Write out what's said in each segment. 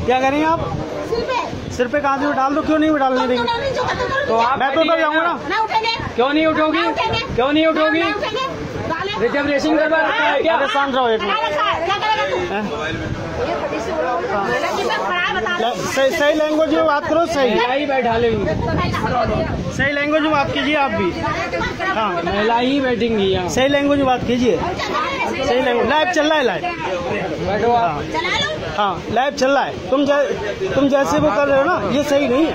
क्या करेंगे आप? सिर पे कहाँ से डाल दो, क्यों नहीं डालने देंगे? तो मैं तो उतर जाऊंगा ना। क्यों नहीं उठोगी? क्यों नहीं उठोगी? रिजर्वेशन करवा रखा है क्या? शांत रहो एक मिनट। सही लैंग्वेज में बात करो। सही बैठा लेंगे, सही लैंग्वेज में बात कीजिए आप भी। हाँ, महिला ही बैठेंगी यहाँ। सही लैंग्वेज में बात कीजिए। सही लैंग्वेज लाइव चल रहा है, लाइव बैठो आप। हाँ लाइव चल रहा है। तुम जैसे वो कर रहे हो ना, ये सही नहीं है।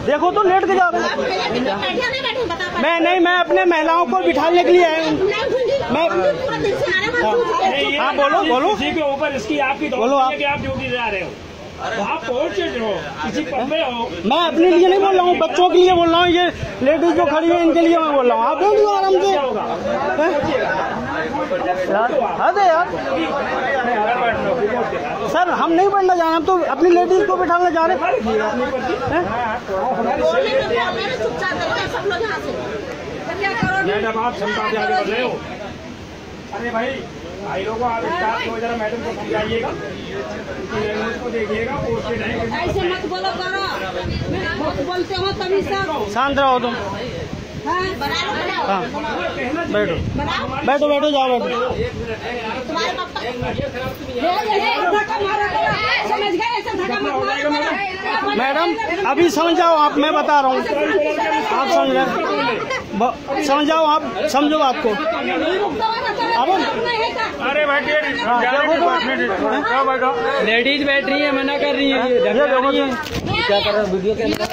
देखो तो लेट के जाओ। मैं अपने महिलाओं को बिठाने के लिए आया हूँ। मैं हाँ बोलो किसी के ऊपर इसकी आपकी बोलो आप ड्यूटी जा रहे हो, आप पहुंच रहे हो, किसी पद पे हो। मैं अपने लिए नहीं बोल रहा हूँ, बच्चों के लिए बोल रहा हूँ। ये लेडीज जो खड़ी है इनके लिए मैं बोल रहा हूँ। आप बोल दो आराम से। अरे यार सर, हम नहीं बढ़ना जा रहे, हम तो अपनी लेडीज को बिठाना जा रहे हैं। मैडम आप क्षमता से आगे बढ़ रहे हो। अरे भाई लोगों को आप स्टाफ को जरा मैडम को समझाइएगा, उसको देखिएगा। ऐसे मत बोलो करो, बहुत बोलते हो तभी सब। शांत रहो तुम। हाँ बैठो जाओ बैठो। मैडम अभी समझ जाओ आप, मैं बता रहा हूँ। आप समझ जाओ, आप समझो बात को। अरे बैठिए, लेडीज बैठ रही है, मना कर रही है। क्या कर रहे हो वीडियो के अंदर?